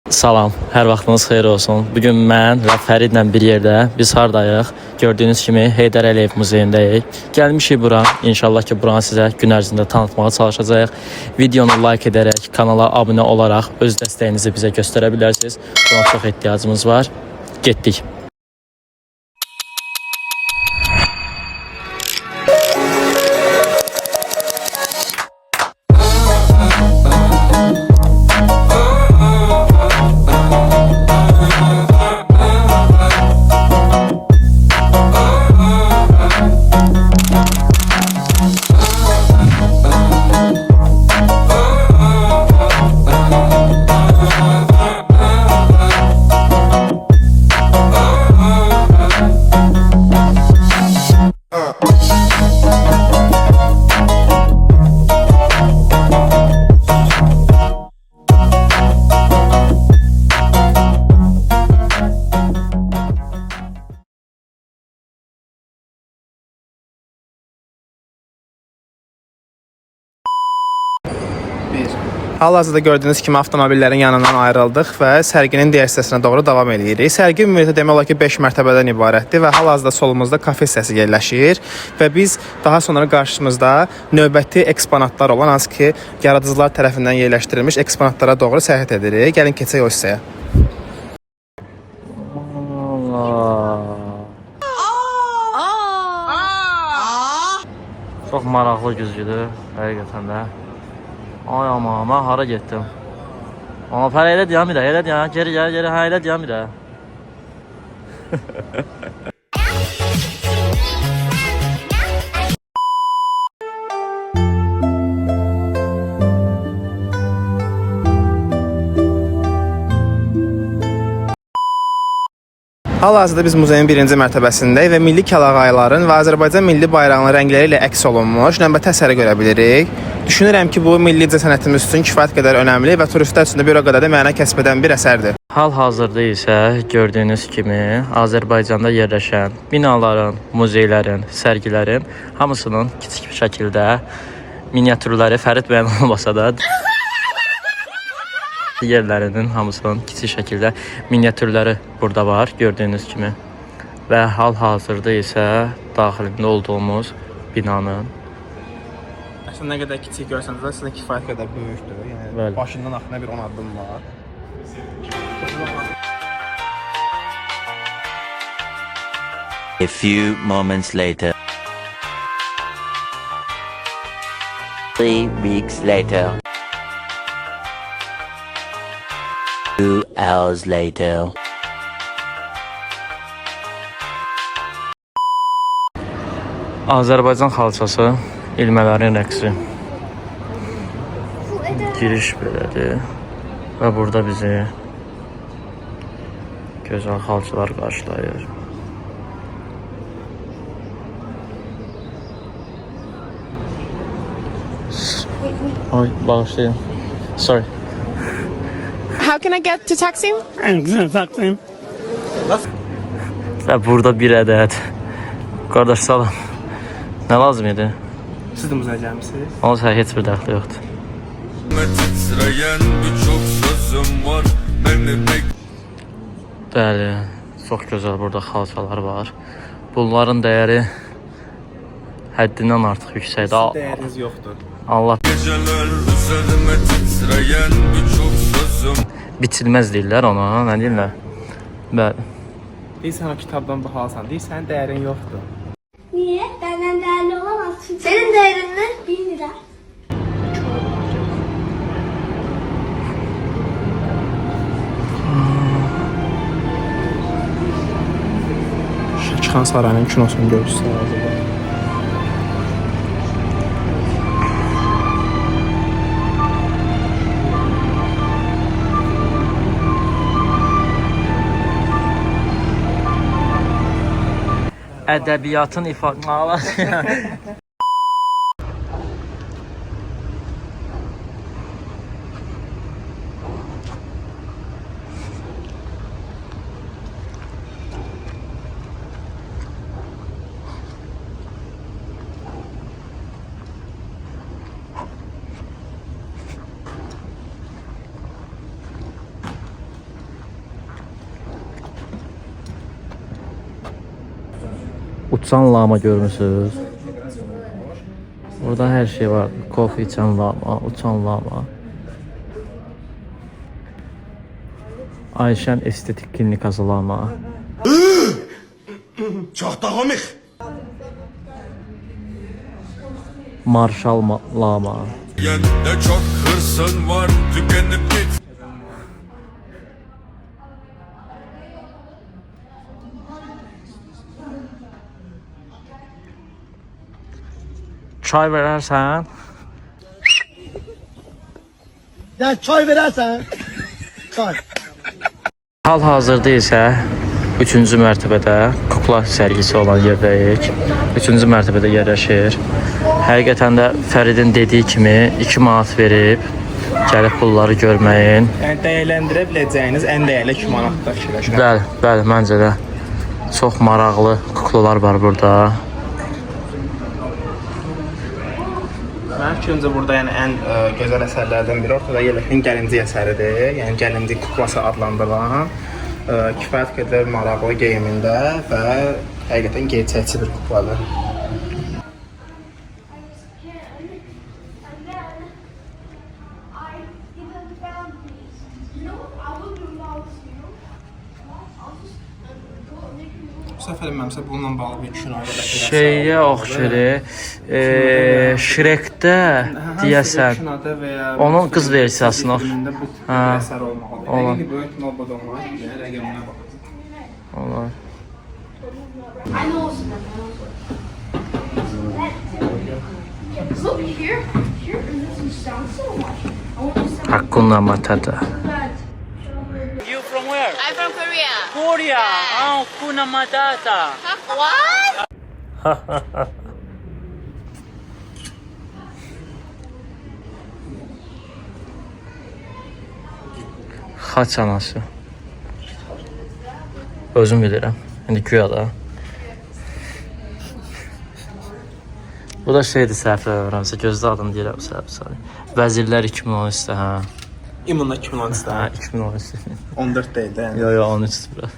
Salam, hər vaxtınız xeyir olsun. Bugün mən və Fəridlə bir yerdə, biz hardayıq? Gördüyünüz kimi Heydər Əliyev muzeyindəyik. Gəlmişik bura, inşallah ki buranı sizə gün ərzində tanıtmağa çalışacağıq. Videonu like edərək, kanala abunə olaraq öz dəstəyinizi bizə göstərə bilərsiniz. Buna çox ehtiyacımız var. Getdik. Hal-hazırda gördüyünüz kimi avtomobillərin yanından ayrıldıq və sərginin digər hissəsinə doğru davam edirik. Sərgi ümumiyyətlə demək olar ki 5 mərtəbədən ibarətdir və hal-hazırda solumuzda kafe hissəsi yerləşir və biz daha sonra qarşımızda növbəti eksponatlar olan, hansı ki yaradıcılar tərəfindən yerləşdirilmiş eksponatlara doğru səyahət edirik. Gəlin keçək o hissəyə. Çox maraqlı güzgüdür, həqiqətən də. Ay ama, mən hara getdim? Ama para elə deyəm bir də, elə deyəm, geri, hə elə deyəm bir də. Hal-hazırda biz muzeyin birinci mərtəbəsindəyik və milli kəlağayların və Azərbaycan milli bayrağının rəngləri ilə əks olunmuş növbəti əsəri görə bilirik. Düşünürəm ki, bu milli incəsənətimiz üçün kifayət qədər önəmli və turistlər üçün də bir o qədər də məna kəsb edən bir əsərdir. Hal-hazırda isə gördüyünüz kimi Azərbaycanda yerləşən binaların, muzeylərin, sərgilərin hamısının kiçik bir şəkildə miniatürləri Fərid bəyan olmasa da yerlərinin hamısının kiçik şəkildə miniatürləri burada var, gördüyünüz kimi. Və hal-hazırda isə daxilində olduğumuz binanın Əslində nə qədər kiçik görsəniz də sizə kifayət qədər böyükdür. Yəni başından axına bir 10 addım var. A few moments later. 3 weeks later. 2 hours later. Azərbaycan xalçası, ilmələrin rəqsi. Giriş belədir və burada bizi gözəl xalçalar qarşılayır. Ay, bağışlayın. Sorry. How can I get to Taksim? Taksim. Və burada bir ədəd. Qardaş salam. Nə lazım idi? Siz də muzeyə gəlmisiniz? Onun heç bir dəxli yoxdur. Bəli, çox gözəl burada xalçalar var. Bunların dəyəri həddindən artıq yüksəkdir. Dəyəriniz yoxdur. Allah biçilməz deyirlər ona, nə deyirlər? Bəli. Deyirsən o kitabdan bahalısan, deyirsən dəyərin yoxdur. Niye? Benden değerli olamaz. Senin değerin ne? 1000 lira. Şəkixan Sarayının kinosunu görürsünüz. Ədəbiyyatın ifadə... Uçan lama görmüsünüz. Burada her şey var. Kofe içen lama, uçan lama. Ayşen estetik klinikası lama. Çok da komik. Marshall lama. Yende çok hırsın var, tükenip git. Çay verersen. Ya çay verersen. Çay. Hal-hazırda isə 3-cü mərtəbədə kukla sərgisi olan yerdəyik. 3-cü mərtəbədə yerləşir. Həqiqətən də Fəridin dediyi kimi 2 manat verib gəlib bunları görməyin. Yəni dəyərləndirə biləcəyiniz ən dəyərli 2 manatda fikirləşirəm. Bəli, bəli, məncə də çox maraqlı kuklalar var burada. Mənim fikrimcə burada yəni ən gözəl əsərlərdən biri ortada yerləşən gəlincik əsəridir. Yəni gəlincik kuklası adlandırılan kifayət qədər maraqlı geyimində və həqiqətən gerçəkçi bir kukladır. Bu səfər mənimsə bununla bağlı bir kinoya Şeyə oxşayır. Shrekdə deyəsən. Onun qız versiyasına filmində bu tip bir əsər olmalıdır. Olan. Yəni böyük nobodon var, yəni rəqəminə baxın. Olar. Look here. Here it doesn't sound so much. I want to sound Hakuna Matata. that. You from where? I'm from Korea. Korea. Oh, Kuna Matata. What? Xaç anası. Özüm bilirəm. İndi güya da. Bu da şeydir səhv eləmirəmsə, gözdə adını deyirəm səhv. Vəzirlər 2013-də, hə. İmmunla 2013-də. Hə, 2013. 14 deyil də yəni. Yo, 13-dür bura.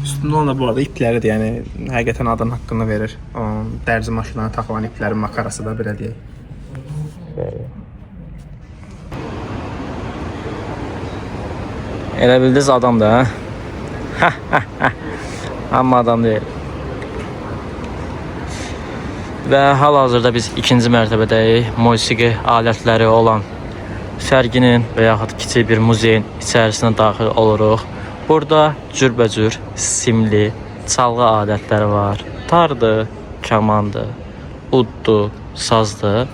Üstündə olan da bu arada ipləridir, yəni həqiqətən adın haqqını verir. O dərzi maşınlarına taxılan iplərin makarası da belə deyək. Elə bildiniz adam da, hə? Amma adam deyil. Və hal-hazırda biz 2-ci mərtəbədəyik. Musiqi alətləri olan sərginin və yaxud kiçik bir muzeyin içərisinə daxil oluruq. Burada cürbəcür simli çalğı alətləri var. Tardır, kamandır, uddur, sazdır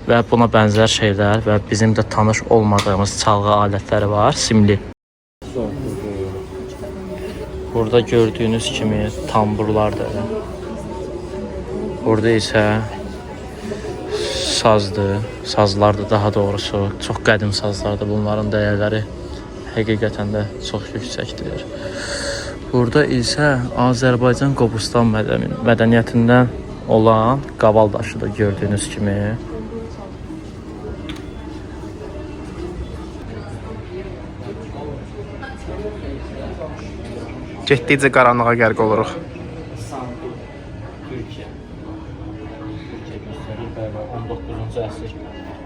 və buna bənzər şeylər və bizim də tanış olmadığımız çalğı alətləri var, simli. Burada gördüyünüz kimi tamburlardır. Burada isə sazdır, sazlardır daha doğrusu. Çox qədim sazlardır. Bunların dəyərləri həqiqətən də çox yüksəkdir. Burada isə Azərbaycan Qobustan mədəniyyətindən olan qaval daşıdır gördüyünüz kimi. Getdikcə qaranlığa qərq oluruq. Türkiyə. Türkiyə göstərir bəli 19-cu əsr.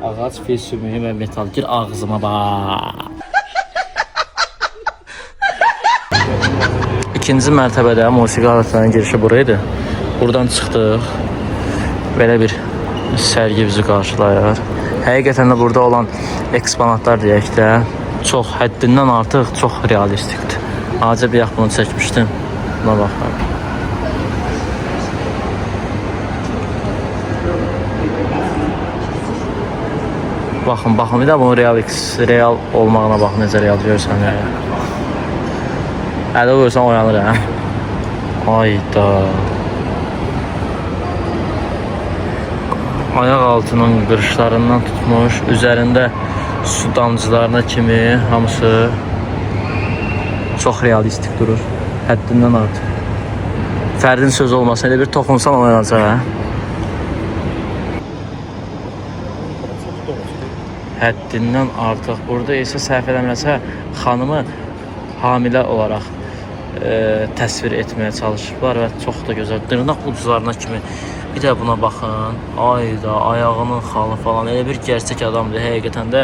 Ağac, fil sümüyü və metalgir ağzıma bax. İkinci mərtəbədə musiqi alətlərinin girişi buraydı. Buradan çıxdıq. Belə bir sərgi bizi qarşılayır. Həqiqətən də burada olan eksponatlar deyək də çox həddindən artıq çox realistikdir. Acı bir bunu çəkmişdim. Buna baxaq. Baxın, bir də bunun real olmağına bax, necə real görürsən. Ələ vursan oyanır, hə? Ayda. Ayaq altının qırışlarından tutmuş, üzərində su damcılarına kimi hamısı çox realistik durur. Həddindən artıq. Fərdin sözü olmasa elə bir toxunsan oyanacaq, hə? Həddindən artıq. Burada isə səhv eləmirəsə xanımı hamilə olaraq təsvir etməyə çalışıblar və çox da gözəl. Dırnaq uclarına kimi. Bir də buna baxın. Ayda ayağının xalı falan. Elə bir gerçək adamdır həqiqətən də.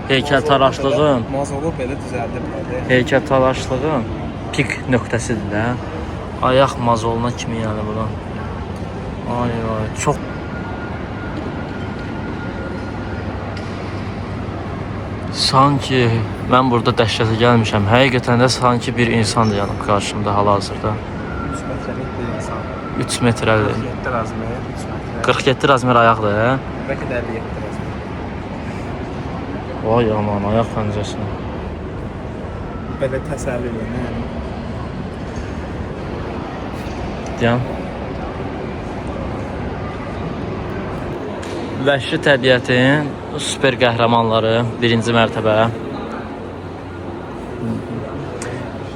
Heykəltaraşlığın Mazolu belə düzəldiblər. heykəltaraşlığın pik nöqtəsidir də. Ayaq mazoluna kimi yəni buna. Ay çox sanki mən burada dəhşətə gəlmişəm. Həqiqətən də sanki bir insandır yəni qarşımda hal-hazırda. 3 metrlik bir insan. 3 metrəli. 47 razmer, 3 metr. 47 razmer ayaqdır, hə? Bəlkə də 57 razmer. Vay aman, ayaq pəncəsi. Belə təsəvvür edin. Deyəm. Vəhşi təbiətin super qəhrəmanları 1-ci mərtəbə.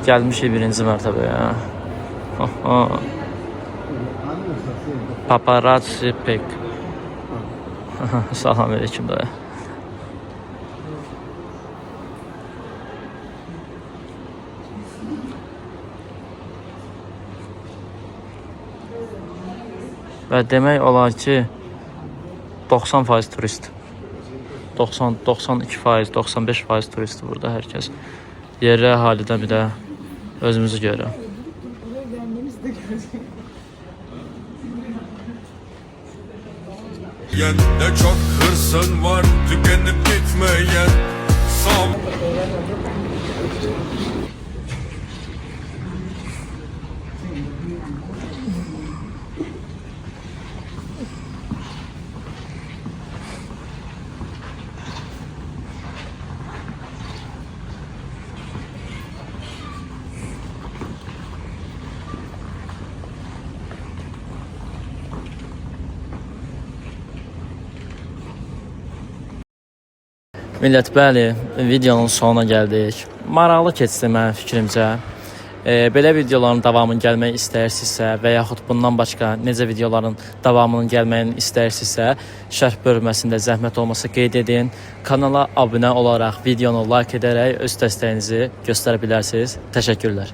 Gəlmişik 1-ci mərtəbəyə. Paparazzi pek. Salam aleyküm dayı. Və demək olar ki 90% turist. 92%, 95% turist burada hər kəs. Yerli əhalidən bir də özümüzü görürəm. Ne çok hırsın var tükenip gitmeyen. Sam Millət, bəli, videonun sonuna gəldik. Maraqlı keçdi mənim fikrimcə. Belə videoların davamının gəlmək istəyirsinizsə və yaxud bundan başqa necə videoların davamının gəlməyini istəyirsinizsə, şərh bölməsində zəhmət olmasa qeyd edin. Kanala abunə olaraq, videonu like edərək öz dəstəyinizi göstərə bilərsiniz. Təşəkkürlər.